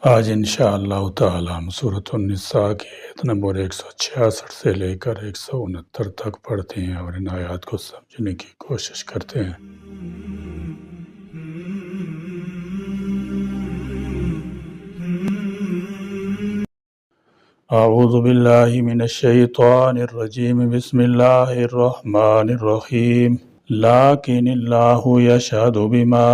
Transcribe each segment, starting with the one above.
آج انشاءاللہ تعالی ہم سورۃ النساء کی آیت نمبر 166 سے لے کر 169 تک پڑھتے ہیں اور ان آیات کو سمجھنے کی کوشش کرتے ہیں۔ اعوذ باللہ من الشیطان الرجیم، بسم اللہ الرحمن الرحیم۔ لیکن اللہ یشہد بما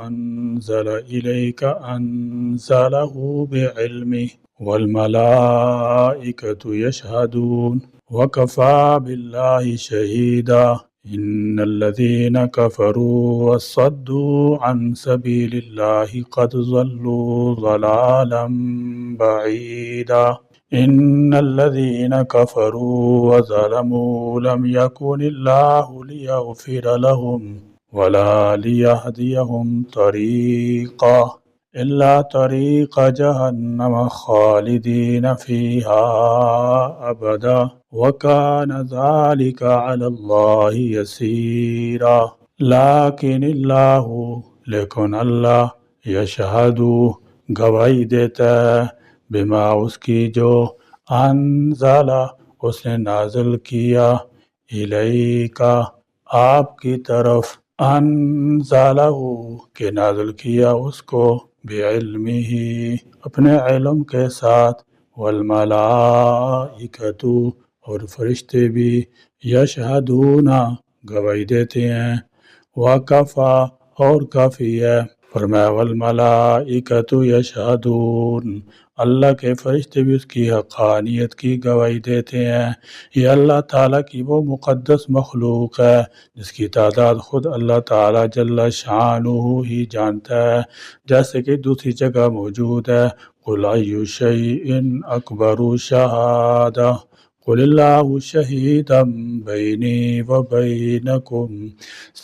انزل الیک انزلہ بعلمہ والملائکۃ یشہدون وکفی باللہ شہیدا۔ ان الذین کفروا وصدوا عن سبیل اللہ قد ضلوا ضلالا بعیدا۔ ان الذين كفروا وظلموا لم يكن الله ليغفر لهم ولا ليهديهم طريقا إلا طريق جهنم خالدين فيها أبدا وكان ذلك على الله يسيرا۔ لیکن اللہ یشہد گواہی دیتا ہے بما اس کی جو انزلہ اس نے نازل کیا الیکا آپ کی طرف، انزلہ کہ نازل کیا اس کو بعلمہ اپنے علم کے ساتھ، والملائکۃ اور فرشتے بھی یشہدون گواہی دیتے ہیں، وکفی اور کافی ہے۔ فرمایا والملائکۃ یشہدون، اللہ کے فرشتے بھی اس کی حقانیت کی گواہی دیتے ہیں۔ یہ اللہ تعالیٰ کی وہ مقدس مخلوق ہے جس کی تعداد خود اللہ تعالیٰ جل شانہ ہی جانتا ہے، جیسے کہ دوسری جگہ موجود ہے قل ای شیء اکبر شہادہ قل اللہ شہید بینی و بینکم۔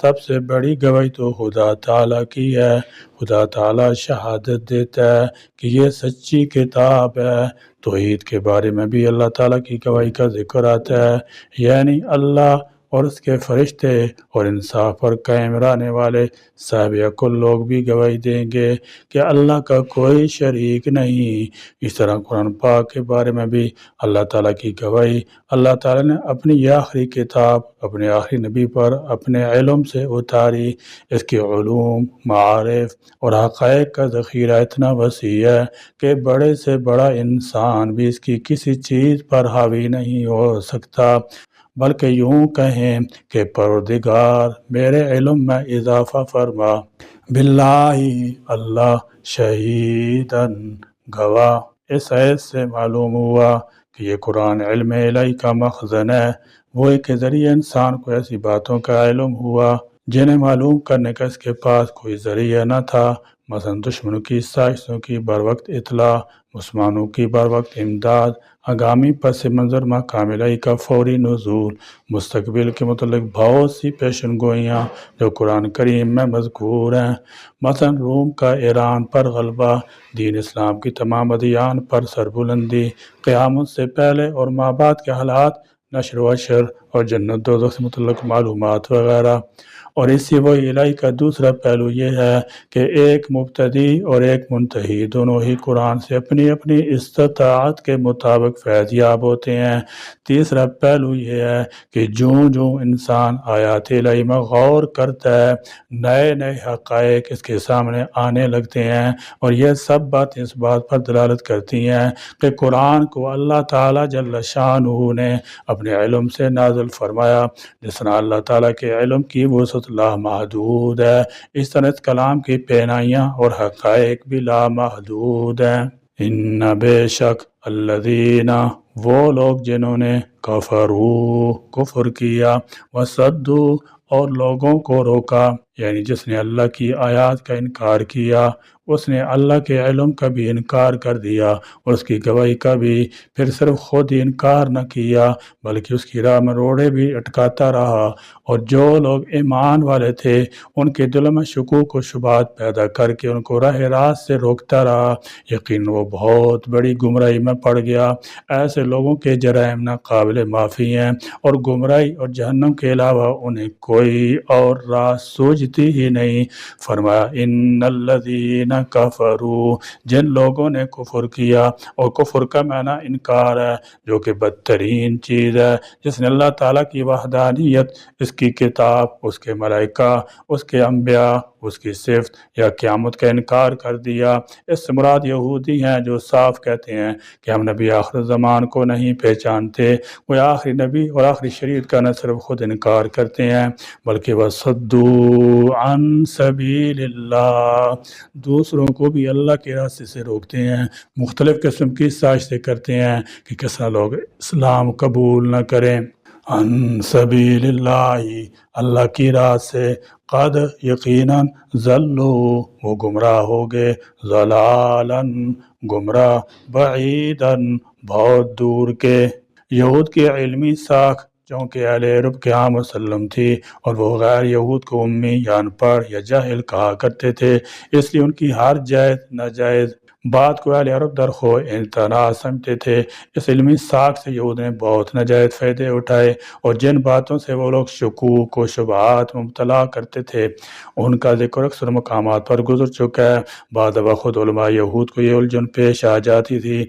سب سے بڑی گواہی تو خدا تعالیٰ کی ہے، خدا تعالیٰ شہادت دیتا ہے کہ یہ سچی کتاب ہے۔ توحید کے بارے میں بھی اللہ تعالیٰ کی گواہی کا ذکر آتا ہے، یعنی اللہ اور اس کے فرشتے اور انصاف پر قائم رہنے والے صاحب عقل لوگ بھی گواہی دیں گے کہ اللہ کا کوئی شریک نہیں۔ اس طرح قرآن پاک کے بارے میں بھی اللہ تعالیٰ کی گواہی اللہ تعالیٰ نے اپنی یہ آخری کتاب اپنے آخری نبی پر اپنے علم سے اتاری۔ اس کے علوم، معارف اور حقائق کا ذخیرہ اتنا وسیع ہے کہ بڑے سے بڑا انسان بھی اس کی کسی چیز پر حاوی نہیں ہو سکتا، بلکہ یوں کہیں کہ پروردگار میرے علم میں اضافہ فرما۔ باللہ اللہ شہیداً گواہ۔ اس آیت سے معلوم ہوا کہ یہ قرآن علم الہی کا مخزن ہے، وہ کے ذریعے انسان کو ایسی باتوں کا علم ہوا جنہیں معلوم کرنے کا اس کے پاس کوئی ذریعہ نہ تھا، مثلا دشمنوں کی سازشوں کی بروقت اطلاع، مسلمانوں کی بروقت امداد، آگامی پس منظر مقام الہی کا فوری نزول، مستقبل کے متعلق بہت سی پیشن گوئیاں جو قرآن کریم میں مذکور ہیں، مثلا روم کا ایران پر غلبہ، دین اسلام کی تمام ادیان پر سربلندی، قیامت سے پہلے اور ما بعد کے حالات، نشر و حشر اور جنت دوزخ سے متعلق معلومات وغیرہ۔ اور اسی وحی الہی کا دوسرا پہلو یہ ہے کہ ایک مبتدی اور ایک منتہی دونوں ہی قرآن سے اپنی اپنی استطاعت کے مطابق فیض یاب ہوتے ہیں۔ تیسرا پہلو یہ ہے کہ جوں انسان آیات الہی میں غور کرتا ہے، نئے نئے حقائق اس کے سامنے آنے لگتے ہیں، اور یہ سب باتیں اس بات پر دلالت کرتی ہیں کہ قرآن کو اللہ تعالیٰ جل شانہ نے اپنے علم سے نازل فرمایا۔ جس طرح اللہ تعالیٰ کے علم کی وسعت لامحدود ہے، اس طرح اس کلام کی پہنائیاں اور حقائق بھی لامحدود ہیں۔ ان بے شک الذین وہ لوگ جنہوں نے کفر کیا، وصدوا اور لوگوں کو روکا، یعنی جس نے اللہ کی آیات کا انکار کیا، اس نے اللہ کے علم کا بھی انکار کر دیا اور اس کی گواہی کا بھی پھر صرف خود ہی انکار نہ کیا بلکہ اس کی راہ میں روڑے بھی اٹکاتا رہا، اور جو لوگ ایمان والے تھے ان کے دلوں میں شکوک و شبہات پیدا کر کے ان کو راہ راست سے روکتا رہا، یقین وہ بہت بڑی گمراہی میں پڑ گیا۔ ایسے لوگوں کے جرائم ناقابل معافی ہیں، اور گمراہی اور جہنم کے علاوہ انہیں کوئی اور راہ سوجھ بجتی ہی نہیں۔ فرمایا ان الذین کفروا، جن لوگوں نے کفر کیا، اور کفر کا معنی انکار ہے، جو کہ بدترین چیز ہے، جس نے اللہ تعالیٰ کی وحدانیت، اس کی کتاب، اس کے ملائکہ، اس کے انبیاء، اس کی صفت یا قیامت کا انکار کر دیا۔ اس سے مراد یہودی ہیں جو صاف کہتے ہیں کہ ہم نبی آخر زمان کو نہیں پہچانتے۔ وہ آخری نبی اور آخری شریعت کا نہ صرف خود انکار کرتے ہیں بلکہ وَصَدُّوا عَن سَبِيلِ اللَّهِ، دوسروں کو بھی اللہ کے راستے سے روکتے ہیں، مختلف قسم کی سازشیں کرتے ہیں کہ کس طرح لوگ اسلام قبول نہ کریں۔ عن سبیل اللہ، اللہ کی راہ سے، قد یقیناً ضلوا، وہ گمراہ ہو گئے، ضلالاً گمراہ، بعیداً بہت دور کے۔ یہود کی علمی ساکھ چونکہ اہل عرب کے عام وسلم تھی، اور وہ غیر یہود کو امی یا ان پڑھ یا جاہل کہا کرتے تھے، اس لیے ان کی ہر جائز ناجائز بات کو اہل عرب درخو امتناع سمجھتے تھے۔ اس علمی ساکھ سے یہود نے بہت ناجائز فائدے اٹھائے، اور جن باتوں سے وہ لوگ شکوک و شبہات میں مبتلا کرتے تھے ان کا ذکر اکثر مقامات پر گزر چکا ہے۔ بعد وقت خود علماء یہود کو یہ الجھن پیش آ جاتی تھی،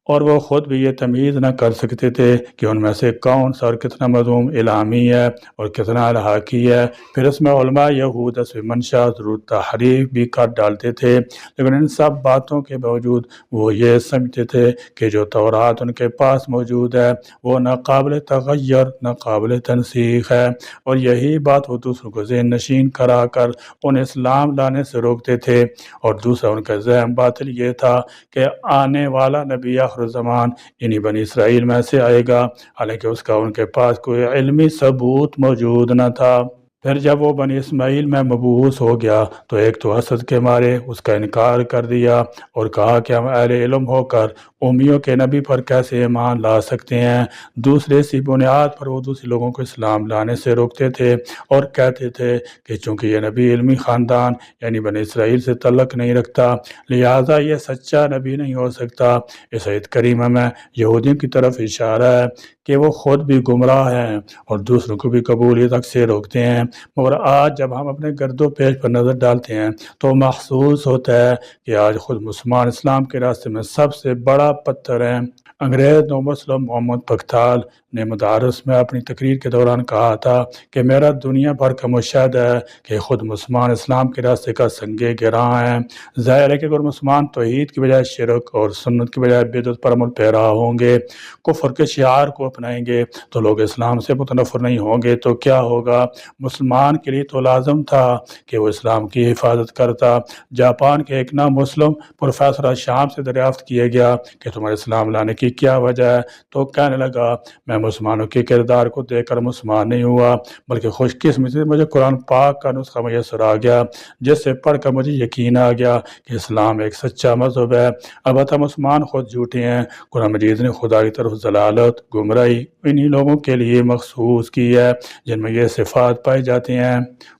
اور وہ خود بھی یہ تمیز نہ کر سکتے تھے کہ ان میں سے کون سا اور کتنا مضموم الہامی ہے اور کتنا الحاقی ہے۔ پھر اس میں علماء یہود حسب منشا ضرور تحریف بھی کر ڈالتے تھے، لیکن ان سب باتوں کے باوجود وہ یہ سمجھتے تھے کہ جو تورات ان کے پاس موجود ہے وہ نہ قابل تغیر نہ قابل تنسیخ ہے، اور یہی بات وہ دوسروں کو ذہن نشین کرا کر انہیں اسلام لانے سے روکتے تھے۔ اور دوسرا ان کا ذہن باطل یہ تھا کہ آنے والا نبی آخر الزمان انہی بنی اسرائیل میں سے آئے گا، حالانکہ اس کا ان کے پاس کوئی علمی ثبوت موجود نہ تھا۔ پھر جب وہ بنی اسماعیل میں مبعوث ہو گیا تو ایک تو حسد کے مارے اس کا انکار کر دیا اور کہا کہ ہم اہل علم ہو کر امیوں کے نبی پر کیسے ایمان لا سکتے ہیں۔ دوسرے اسی بنیاد پر وہ دوسرے لوگوں کو اسلام لانے سے روکتے تھے اور کہتے تھے کہ چونکہ یہ نبی علمی خاندان یعنی بنی اسرائیل سے تعلق نہیں رکھتا، لہٰذا یہ سچا نبی نہیں ہو سکتا۔ اس آیت کریمہ میں یہودیوں کی طرف اشارہ ہے کہ وہ خود بھی گمراہ ہیں اور دوسروں کو بھی قبولیت تک سے روکتے ہیں، مگر آج جب ہم اپنے گرد و پیش پر نظر ڈالتے ہیں تو محسوس ہوتا ہے کہ آج خود مسلمان اسلام کے راستے میں سب سے بڑا پتھر ہیں۔ انگریز نو مسلم محمد بکھتال نے مدارس میں اپنی تقریر کے دوران کہا تھا کہ میرا دنیا بھر کا مشاہدہ ہے کہ خود مسلمان اسلام کے راستے کا سنگ گراں ہیں۔ ظاہر ہے کہ اگر مسلمان توحید کی بجائے شرک اور سنت کی بجائے بدعت پر عمل پیرا ہوں گے، کفر کے شعار کو اپنائیں گے تو لوگ اسلام سے متنفر نہیں ہوں گے تو کیا ہوگا؟ مسلمان کے لیے تو لازم تھا کہ وہ اسلام کی حفاظت کرتا۔ جاپان کے ایک نام مسلم پروفیسر شام سے دریافت کیا گیا کہ تمہارے اسلام لانے کی کیا وجہ ہے، تو کہنے لگا میں مسلمانوں کے کردار کو دیکھ کر مسلمان نہیں ہوا بلکہ خوش قسمتی سے مجھے قرآن پاک کا نسخہ میسر آ گیا جس سے پڑھ کر مجھے یقین آ گیا کہ اسلام ایک سچا مذہب ہے۔ البتہ مسلمان خود جھوٹے ہیں۔ قرآن مجید نے خدا کی طرف ضلالت، گمراہی انہی لوگوں کے لیے مخصوص کی ہے جن میں یہ صفات پائی جاتی ہیں: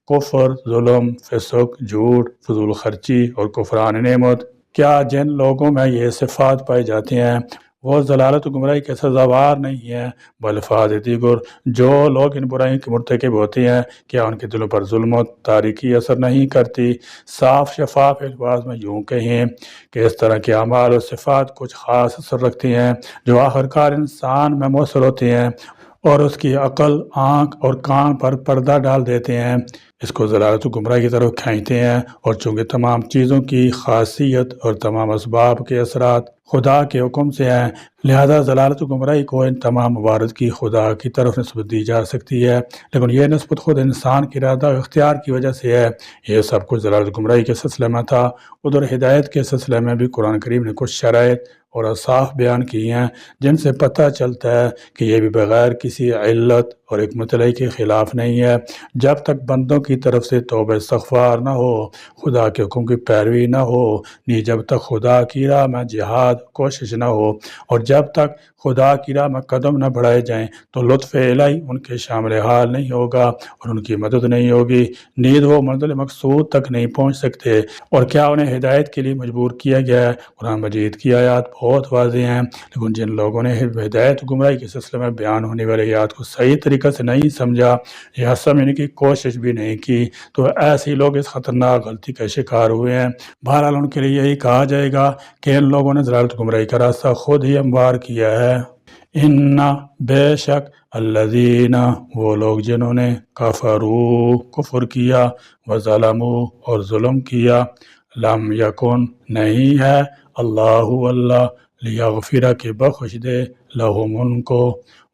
کفر، ظلم، فسق، جھوٹ، فضول خرچی اور کفران نعمت۔ کیا جن لوگوں میں یہ صفات پائی جاتی ہیں وہ ضلالت و گمراہی کے سزاوار نہیں ہیں؟ بالفاظ دیگر جو لوگ ان برائیوں کے مرتکب ہوتے ہیں کیا ان کے دلوں پر ظلم و تاریکی اثر نہیں کرتی؟ صاف شفاف الفاظ میں یوں کہیں کہ اس طرح کے اعمال و صفات کچھ خاص اثر رکھتی ہیں جو آخرکار انسان میں مؤثر ہوتے ہیں اور اس کی عقل، آنکھ اور کان پر پردہ ڈال دیتے ہیں، اس کو ضلالت و گمراہی کی طرف کھینچتے ہیں۔ اور چونکہ تمام چیزوں کی خاصیت اور تمام اسباب کے اثرات خدا کے حکم سے ہیں، لہذا ضلالت و گمراہی کو ان تمام موارد کی خدا کی طرف نسبت دی جا سکتی ہے، لیکن یہ نسبت خود انسان کی ارادہ و اختیار کی وجہ سے ہے۔ یہ سب کچھ ضلالت و گمراہی کے سلسلے میں تھا۔ ادھر ہدایت کے سلسلے میں بھی قرآن کریم نے کچھ شرائط اور اوصاف بیان کی ہیں جن سے پتہ چلتا ہے کہ یہ بھی بغیر کسی علت اور حکمت الہی کے خلاف نہیں ہے۔ جب تک بندوں کی طرف سے توبہ استغفار نہ ہو، خدا کے حکم کی پیروی نہ ہو، نہیں جب تک خدا کی راہ میں جہاد کوشش نہ ہو، اور جب تک خدا کی راہ میں قدم نہ بڑھائے جائیں تو لطف الہی ان کے شامل حال نہیں ہوگا اور ان کی مدد نہیں ہوگی، نیز وہ منزل مقصود تک نہیں پہنچ سکتے۔ اور کیا انہیں ہدایت کے لیے مجبور کیا گیا ہے؟ قرآن مجید کی آیات بہت واضح ہیں، لیکن جن لوگوں نے ہدایت گمراہی کے سلسلے میں بیان ہونے والی آیات کو صحیح طریقے سے نہیں سمجھا یا سمجھنے کی کوشش بھی نہیں کی تو ایسے لوگ اس خطرناک غلطی کا شکار ہوئے ہیں۔ بہرحال ان کے لیے یہی کہا جائے گا کہ ان لوگوں نے ضلالت گمراہی کا راستہ خود ہی ہموار کیا ہے۔ ان بے شک الذین وہ لوگ جنہوں نے کفر کیا وظلموا اور ظلم کیا، لم یکن نہیں ہے اللہ لیغفر کے بخش دے لہم ان کو،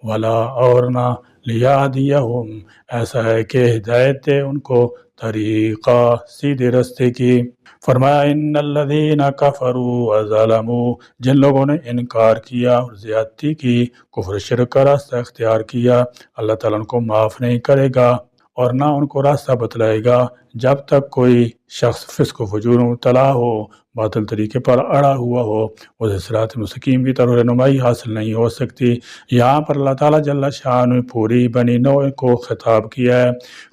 ولا اور نہ لیہدیہم ایسا ہے کہ ہدایت دے ان کو طریقہ سیدھے رستے کی۔ فرمایا ان الذین کفروا وظلموا جن لوگوں نے انکار کیا اور زیادتی کی، کفر شرک کا راستہ اختیار کیا، اللہ تعالیٰ ان کو معاف نہیں کرے گا اور نہ ان کو راستہ بتلائے گا جب تک کوئی شخص فسق و فجور میں مبتلا ہو، باطل طریقے پر اڑا ہوا ہو، اسے صراط مستقیم کی طرف رہنمائی حاصل نہیں ہو سکتی۔ یہاں پر اللہ تعالیٰ جل شان نے پوری بنی نوع کو خطاب کیا ہے،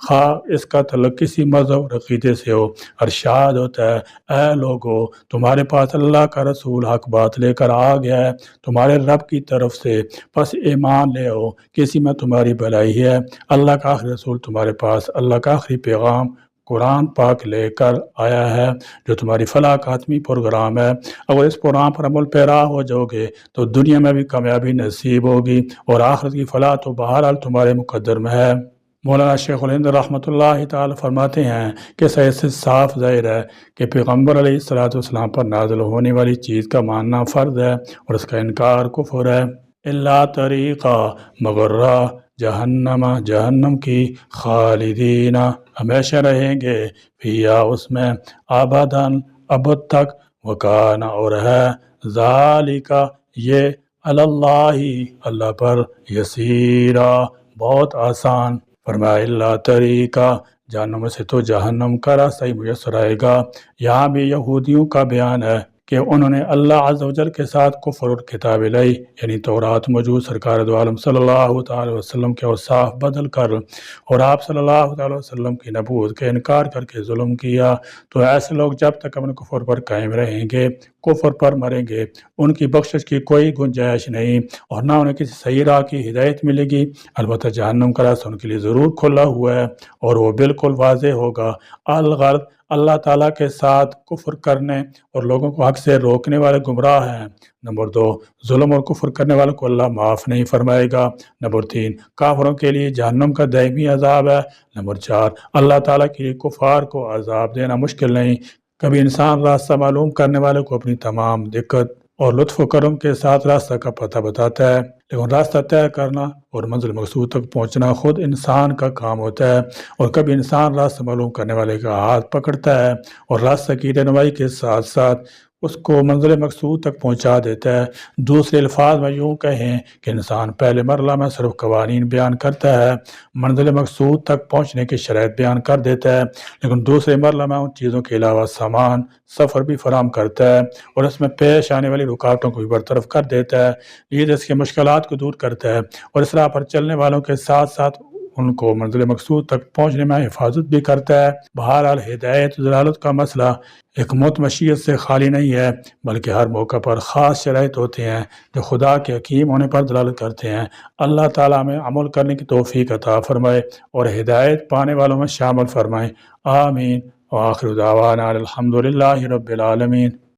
خواہ اس کا تعلق کسی مذہب اور عقیدے سے ہو۔ ارشاد ہوتا ہے اے لوگو تمہارے پاس اللہ کا رسول حق بات لے کر آ گیا ہے تمہارے رب کی طرف سے، پس ایمان لے آؤ کسی میں تمہاری بھلائی ہے۔ اللہ کا آخری رسول تمہارے پاس اللہ کا آخری پیغام قرآن پاک لے کر آیا ہے جو تمہاری فلاح کا حتمی پروگرام ہے۔ اگر اس پروگرام پر عمل پیرا ہو جاؤ گے تو دنیا میں بھی کامیابی نصیب ہوگی اور آخرت کی فلاح تو بہرحال تمہارے مقدر میں ہے۔ مولانا شیخ الہند رحمۃ اللہ تعالی فرماتے ہیں کہ اس سے صاف ظاہر ہے کہ پیغمبر علیہ الصلوۃ والسلام پر نازل ہونے والی چیز کا ماننا فرض ہے اور اس کا انکار کفر ہے۔ الا طریقہ مگر راہ جہنم کی خالدین ہمیشہ رہیں گے فیہا اس میں ابداً ابد تک، وکانا اور ہے ذالک یہ اللہ پر یسیرا بہت آسان۔ فرمایا اللہ طریقہ جہنم سے تو جہنم کا راستہ ہی میسر آئے گا۔ یہاں بھی یہودیوں کا بیان ہے کہ انہوں نے اللہ عز و جل کے ساتھ کفر اور کتاب الہی یعنی تورات موجود سرکار دو عالم صلی اللہ تعالی وسلم کے اوصاف بدل کر اور آپ صلی اللہ تعالی وسلم کی نبوت کا انکار کر کے ظلم کیا، تو ایسے لوگ جب تک اپنے کفر پر قائم رہیں گے، کفر پر مریں گے، ان کی بخشش کی کوئی گنجائش نہیں اور نہ انہیں کسی صحیح راہ کی ہدایت ملے گی۔ البتہ جہنم کا راستہ ان کے لیے ضرور کھلا ہوا ہے اور وہ بالکل واضح ہوگا۔ الغرض اللہ تعالیٰ کے ساتھ کفر کرنے اور لوگوں کو حق سے روکنے والے گمراہ ہیں۔ نمبر 2 ظلم اور کفر کرنے والوں کو اللہ معاف نہیں فرمائے گا۔ نمبر 3 کافروں کے لیے جہنم کا دائمی عذاب ہے۔ نمبر 4 اللہ تعالیٰ کے لیے کفار کو عذاب دینا مشکل نہیں۔ کبھی انسان راستہ معلوم کرنے والے کو اپنی تمام دقت اور لطف و کرم کے ساتھ راستہ کا پتہ بتاتا ہے، لیکن راستہ طے کرنا اور منزل مقصود تک پہنچنا خود انسان کا کام ہوتا ہے، اور کبھی انسان راستہ معلوم کرنے والے کا ہاتھ پکڑتا ہے اور راستہ کی رہنمائی کے ساتھ ساتھ اس کو منزل مقصود تک پہنچا دیتا ہے۔ دوسرے الفاظ میں یوں کہیں کہ انسان پہلے مرحلہ میں صرف قوانین بیان کرتا ہے، منزل مقصود تک پہنچنے کی شرائط بیان کر دیتا ہے، لیکن دوسرے مرحلہ میں ان چیزوں کے علاوہ سامان سفر بھی فراہم کرتا ہے اور اس میں پیش آنے والی رکاوٹوں کو بھی برطرف کر دیتا ہے، یہ اس کے مشکلات کو دور کرتا ہے اور اس راہ پر چلنے والوں کے ساتھ ساتھ ان کو منزل مقصود تک پہنچنے میں حفاظت بھی کرتا ہے۔ بہرحال ہدایت و ضلالت کا مسئلہ حکمت مشیت سے خالی نہیں ہے، بلکہ ہر موقع پر خاص شرائط ہوتے ہیں جو خدا کے حکیم ہونے پر دلالت کرتے ہیں۔ اللہ تعالیٰ میں عمل کرنے کی توفیق عطا فرمائے اور ہدایت پانے والوں میں شامل فرمائے۔ آمین۔ وآخر دعوانا الحمد للہ رب العالمین۔